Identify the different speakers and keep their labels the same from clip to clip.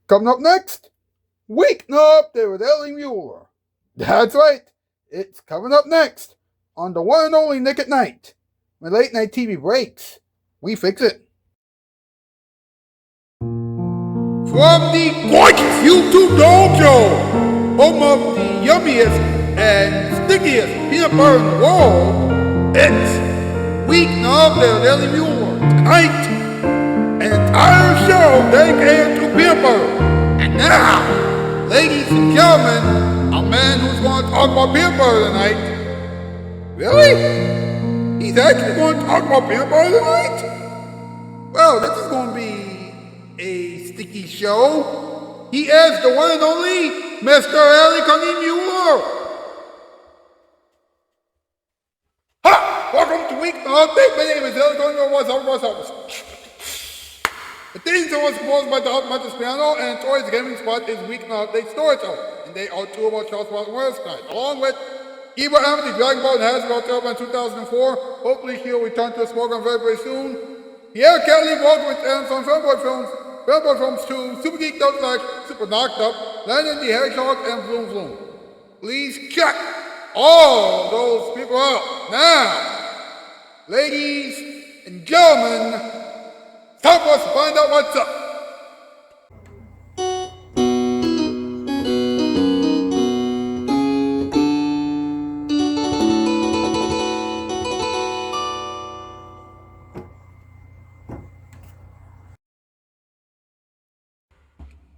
Speaker 1: Coming up next, Weeknight with Ellie Muller. That's right, it's coming up next on the one and only Nick at Night. When late night TV breaks, we fix it. From the gorgeous YouTube Dog Show, home of the yummiest and stickiest peanut butter in the world, it's Weeknight with Ellie Muller. Tonight, an entire show dedicated to peanut butter. And now, ladies and gentlemen, a man who's going to talk about peanut butter tonight. Really? He's actually going to talk about peanut butter tonight? Well, this is going to be a sticky show. He is the one and only Mr. Ellie Muller. Ha! Welcome to Weeknight. My name is Ellie Muller. What's up? The theme song was composed by the Ultimate Piano, and Tori's gaming spot is Weeknight Update Storytelling. And they are two of our Shoutout Spotlight tonight, along with Eva Amity, Dragon Ball, and Hasbro Terrible in 2004. Hopefully she'll return to this program very, very soon. Pierre Kelly, welcome with Amazon Fanboy Films 2, Super Geeked Out Flash, Super Knocked Up, Landon the Hedgehog, and Vroom Vroom. Please check all those people out. Now, ladies and gentlemen, time for us to find out what's up.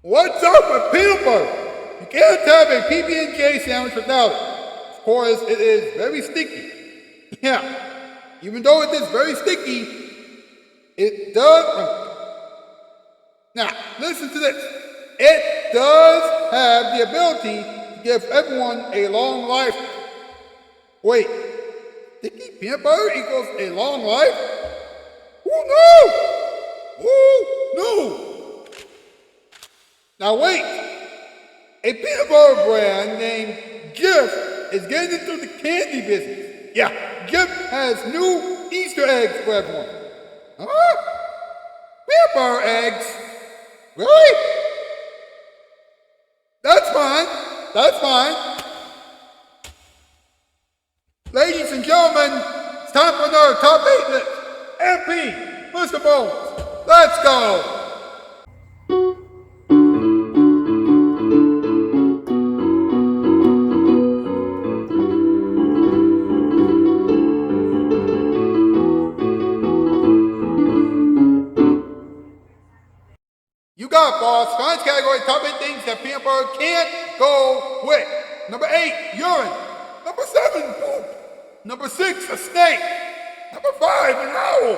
Speaker 1: What's up with peanut butter? You can't have a PB&J sandwich without it. Of course, it is very sticky. Yeah, even though it is very sticky, it does. Now, listen to this. It does have the ability to give everyone a long life. Wait, sticky peanut butter equals a long life? Oh no! Oh no! Now wait, a peanut butter brand named Jif is getting into the candy business. Yeah, Jif has new Easter eggs for everyone. Huh? Peanut butter eggs? Really? That's fine. Ladies and gentlemen, it's time for another top 8 list. MP, Mr. Bones, let's go. Boss, science category, top 8 things that peanut butter can't go with. Number 8, urine. Number 7, poop. Number 6, a snake. Number 5, an owl.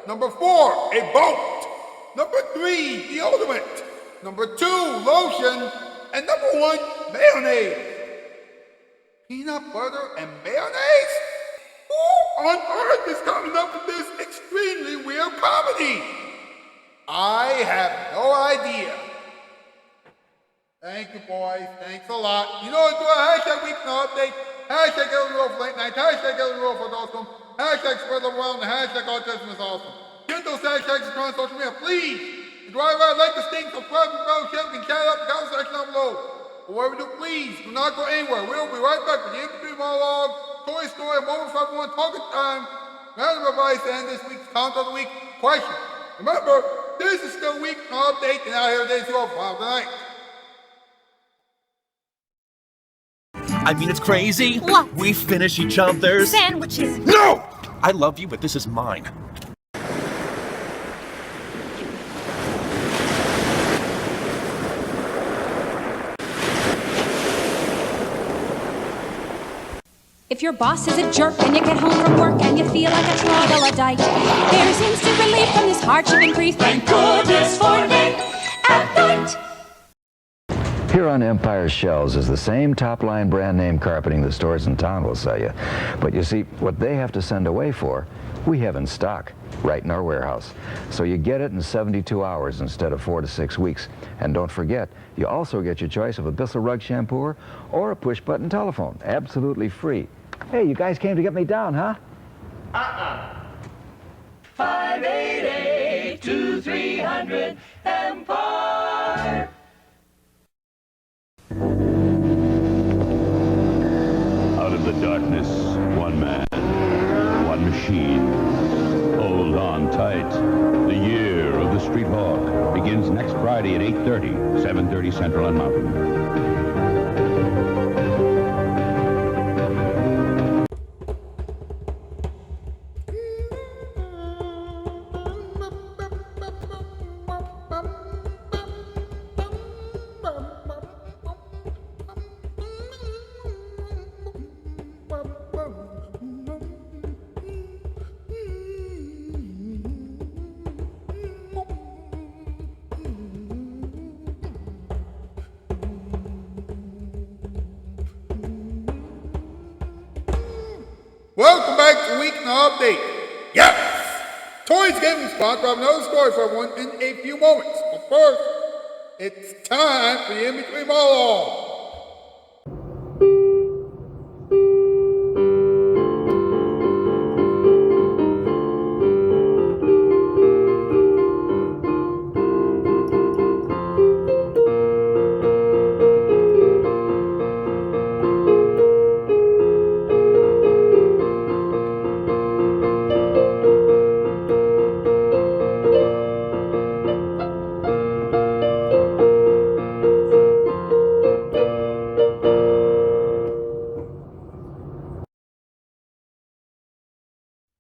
Speaker 1: Number 4, a boat. Number 3, deodorant. Number 2, lotion. And number 1, mayonnaise. Peanut butter and mayonnaise? Who on earth is coming up with this extremely weird comedy? I have no idea. Thank you, boys. Thanks a lot. You know what? Do a hashtag Weeknight Update, hashtag Ellie Muller for Late Night, hashtag Ellie Muller for Awesome, hashtag Spread Love Around, and hashtag Autism is Awesome. Get those hashtags across social media, please. And drive out, like the sting, subscribe to the fellowship, and chat up the comment section down below. But whatever we do, please do not go anywhere. We'll be right back with the in-between monologue, Toy Story, moment for everyone, talking time, random advice, and this week's Count of the Week question. Remember, this is still Weeknight Update, and out here today's your final tonight.
Speaker 2: I mean, it's crazy.
Speaker 3: What?
Speaker 2: We finish each other's
Speaker 3: sandwiches.
Speaker 2: No! I love you, but this is mine.
Speaker 3: If your boss is a jerk and you get home from work and you feel like a troglodyte, there's instant relief from this hardship and grief. Thank goodness for Nick at Night.
Speaker 4: Here on Empire Shelves is the same top-line brand name carpeting the stores in town will sell you. But you see, what they have to send away for, we have in stock, right in our warehouse. So you get it in 72 hours instead of 4 to 6 weeks. And don't forget, you also get your choice of a Bissell rug shampooer or a push-button telephone, absolutely free. Hey, you guys came to get me down, huh?
Speaker 5: 588-2300 Empire. witness, one man, one machine. Hold on tight. The year of the Street Hawk begins next Friday at 8:30, 7:30 Central and Mountain.
Speaker 1: Welcome back to Weeknight Update. Yes! Toys Gaming Spot will have another story for everyone in a few moments. But first, it's time for the in-between monologue.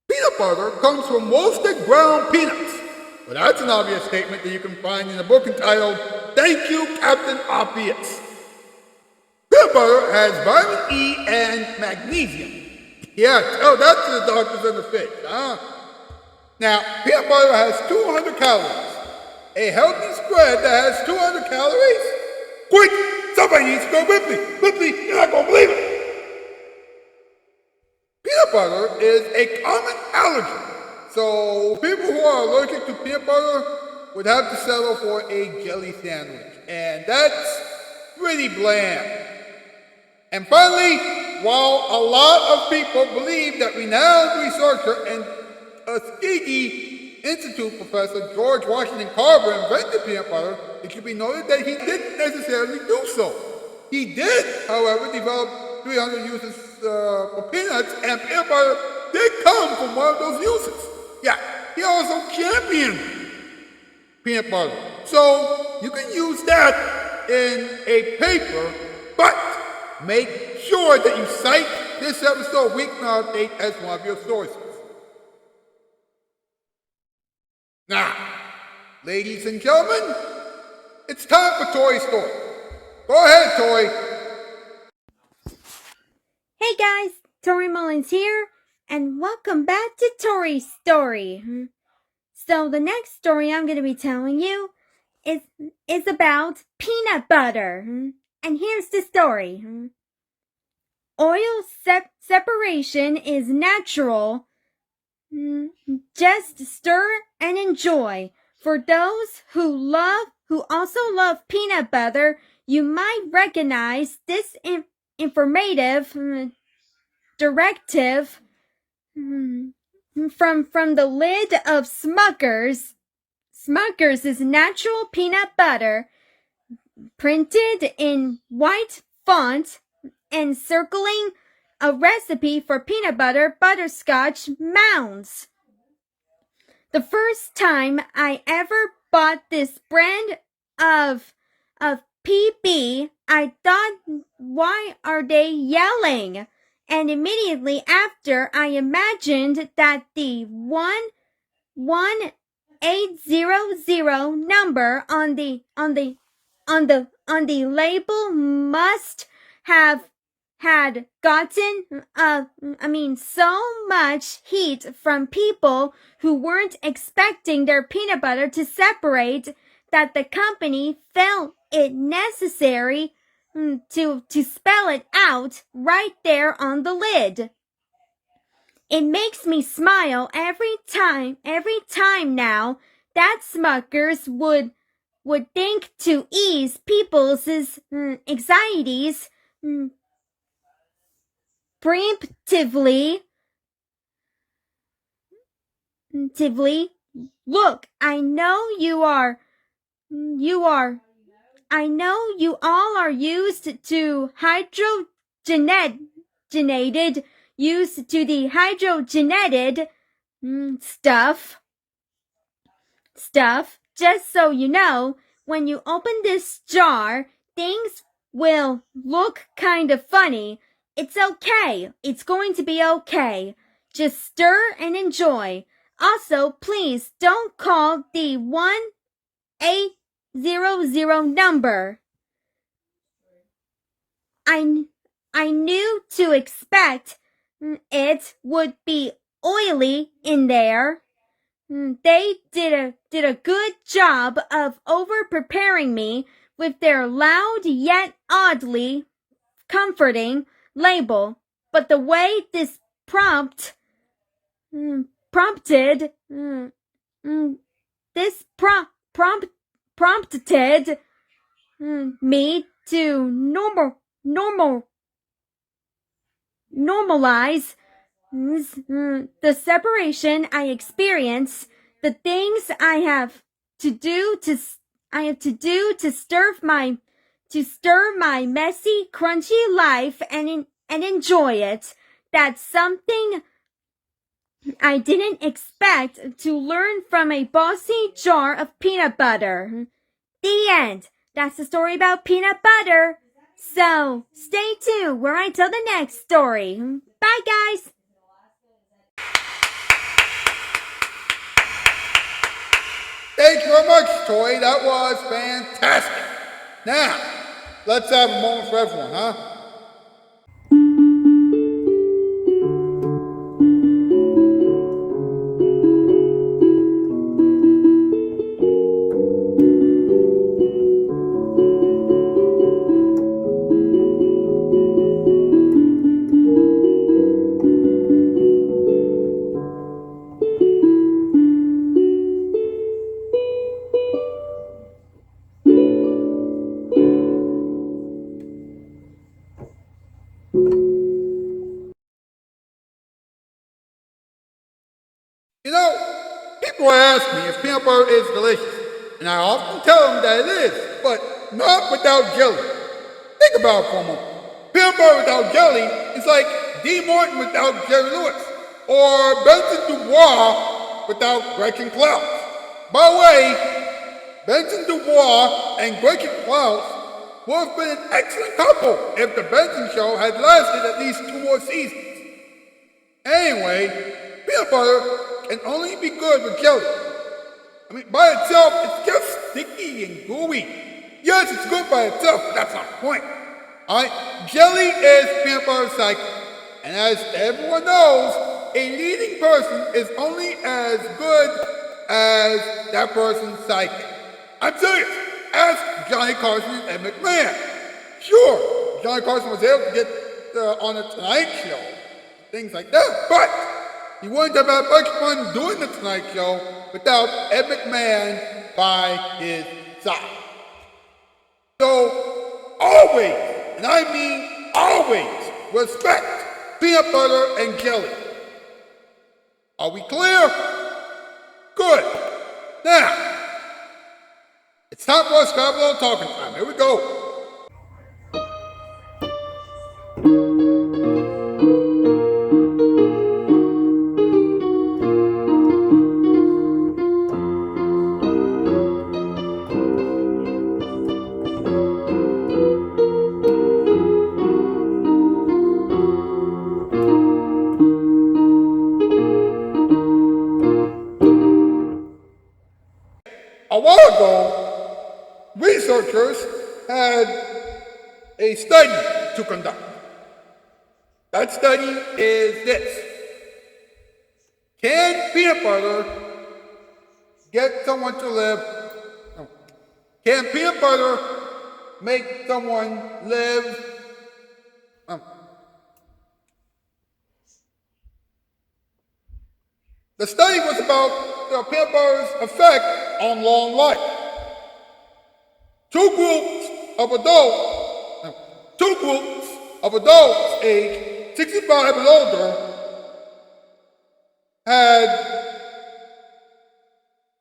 Speaker 1: Peanut butter comes from roasted ground peanuts. Well, that's an obvious statement that you can find in a book entitled, Thank You, Captain Obvious. Peanut butter has vitamin E and magnesium. Yeah, tell that to the doctors and the fish, huh? Now, peanut butter has 200 calories. A healthy spread that has 200 calories? Quick! Somebody needs to go with me! You're not gonna believe it! Peanut butter is a common allergen, so people who are allergic to peanut butter would have to settle for a jelly sandwich, and that's pretty bland. And finally, while a lot of people believe that renowned researcher and Tuskegee Institute professor George Washington Carver invented peanut butter, it should be noted that he didn't necessarily do so. He did, however, develop 300 uses for peanuts, and peanut butter did come from one of those uses. Yeah, he also championed peanut butter. So you can use that in a paper, but make sure that you cite this episode of Weeknight Update as one of your sources. Now, ladies and gentlemen, it's time for Tori's story. Go ahead, Tori.
Speaker 6: Hey guys, Tori Mullins here, and welcome back to Tori's Story. So the next story I'm going to be telling you is about peanut butter. And here's the story. Oil separation is natural. Just stir and enjoy. For those who also love peanut butter, you might recognize this informative directive from the lid of Smucker's. Smucker's is natural peanut butter, printed in white font and circling a recipe for peanut butter butterscotch mounds. The first time I ever bought this brand of PB, I thought, why are they yelling? And immediately after, I imagined that the 11800 number on the label must have had gotten so much heat from people who weren't expecting their peanut butter to separate that the company felt it necessary to spell it out right there on the lid. It makes me smile every time now that Smuckers would think to ease people's anxieties preemptively. Look, I know you all are used to hydrogenated used to the hydrogenated stuff. Just so you know, when you open this jar, things will look kind of funny. It's okay. It's going to be okay. Just stir and enjoy. Also, please don't call the 1800 number. I knew to expect it would be oily in there. They did a good job of over preparing me with their loud yet oddly comforting label. But the way this prompted me to normalize the separation I experience, the things I have to do to stir my messy, crunchy life and enjoy it. That's something I didn't expect to learn from a bossy jar of peanut butter. The end. That's the story about peanut butter. So, stay tuned where I tell the next story. Bye, guys!
Speaker 1: Thank you very much, Toy. That was fantastic. Now, let's have a moment for everyone, huh? You know, people ask me if peanut butter is delicious, and I often tell them that it is, but not without jelly. Think about it for a moment. Peanut butter without jelly is like D. Morton without Jerry Lewis, or Benson Dubois without Gretchen Klaus. By the way, Benson Dubois and Gretchen Klaus would have been an excellent couple if the Benson show had lasted at least 2 more seasons. Anyway, peanut butter can only be good with jelly. I mean, by itself, it's just sticky and gooey. Yes, it's good by itself, but that's not the point. Alright, jelly is peanut butter cycle. And as everyone knows, a leading person is only as good as that person's cycle. I'm serious. Ask Johnny Carson and Ed McMahon. Sure, Johnny Carson was able to get on the Tonight Show, things like that, but he wouldn't have had much fun doing the Tonight Show without Ed McMahon by his side. So, always, and I mean always, respect peanut butter and jelly. Are we clear? Good. Now, it's time for us to have a little talking time. Here we go. A while ago, researchers had a study to conduct. That study is this. Can peanut butter get someone to live? No. Can peanut butter make someone live? The study was about peanut butter's effect on long life. Two groups of adults aged 65 and older had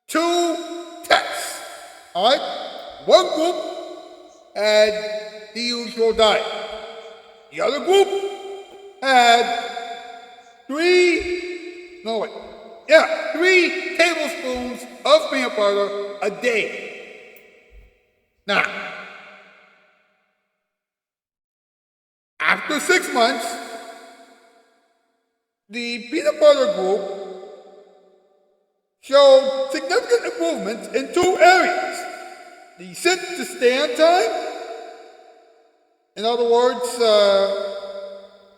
Speaker 1: 2 tests. All right? One group had the usual diet. The other group had 3 tablespoons of peanut butter a day. Now, after 6 months, the peanut butter group showed significant improvements in 2 areas. The sit to stand time. In other words,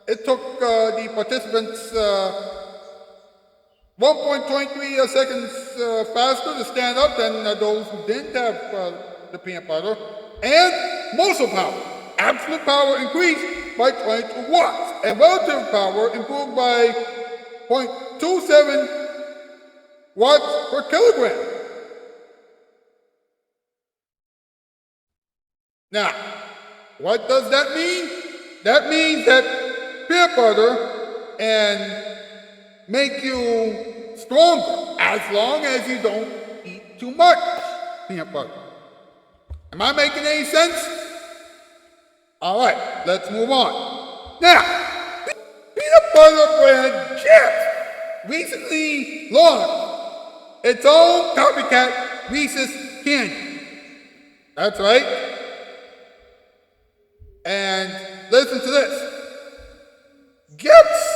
Speaker 1: it took the participants 1.23 seconds faster to stand up than those who didn't have the peanut butter. And muscle power. Absolute power increased by 22 watts. And relative power improved by 0.27 watts per kilogram. Now, what does that mean? That means that peanut butter and make you stronger as long as you don't eat too much peanut butter. Am I making any sense? All right, let's move on. Now, peanut butter brand Chips recently launched its own copycat Reese's candy. That's right. And listen to this. Gifts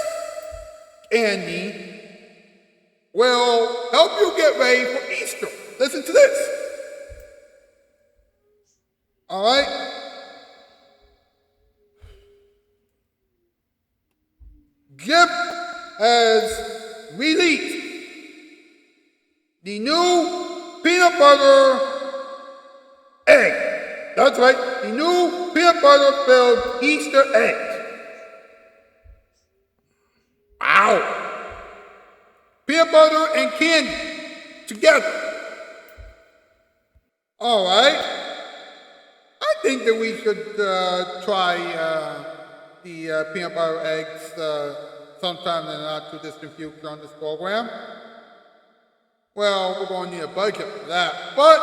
Speaker 1: candy will help you get ready for Easter. Listen to this. All right? Gift has released the new peanut butter egg. That's right, the new peanut butter filled Easter egg. Wow. Peanut butter and candy together. All right. I think that we should try the peanut butter eggs sometime in the not too distant future on this program. Well, we're going to need a budget for that, but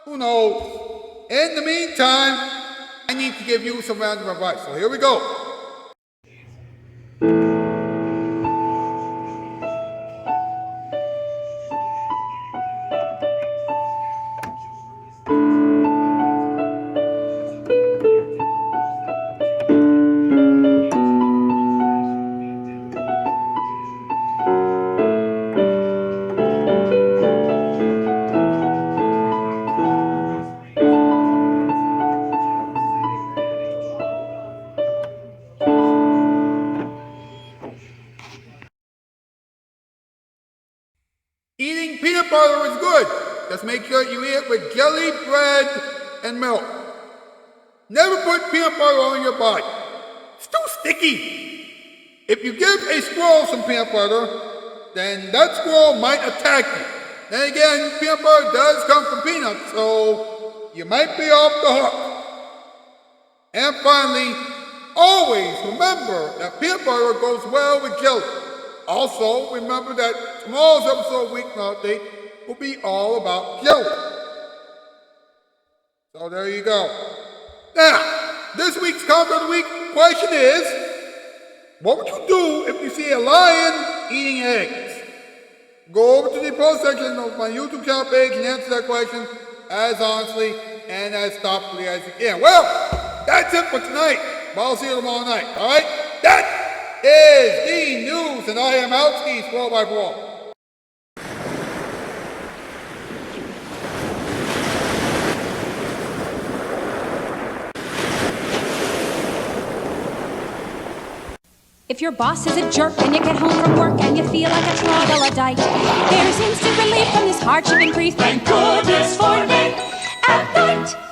Speaker 1: who knows? In the meantime, I need to give you some random advice. So here we go. Eating peanut butter is good. Just make sure you eat it with jelly, bread, and milk. Never put peanut butter on your body. It's too sticky. If you give a squirrel some peanut butter, then that squirrel might attack you. Then again, peanut butter does come from peanuts, so you might be off the hook. And finally, always remember that peanut butter goes well with jelly. Also, remember that tomorrow's episode of Weeknight will be all about jelly. So there you go. Now, this week's comment of the week question is, what would you do if you see a lion eating eggs? Go over to the post section of my YouTube channel page and answer that question as honestly and as thoughtfully as you can. Well, that's it for tonight. But I'll see you tomorrow night. All right? That is the news, and I am Outskis 4x4.
Speaker 3: If your boss is a jerk and you get home from work and you feel like a troglodyte, there's instant relief from this hardship and grief. Thank goodness for Nick at night.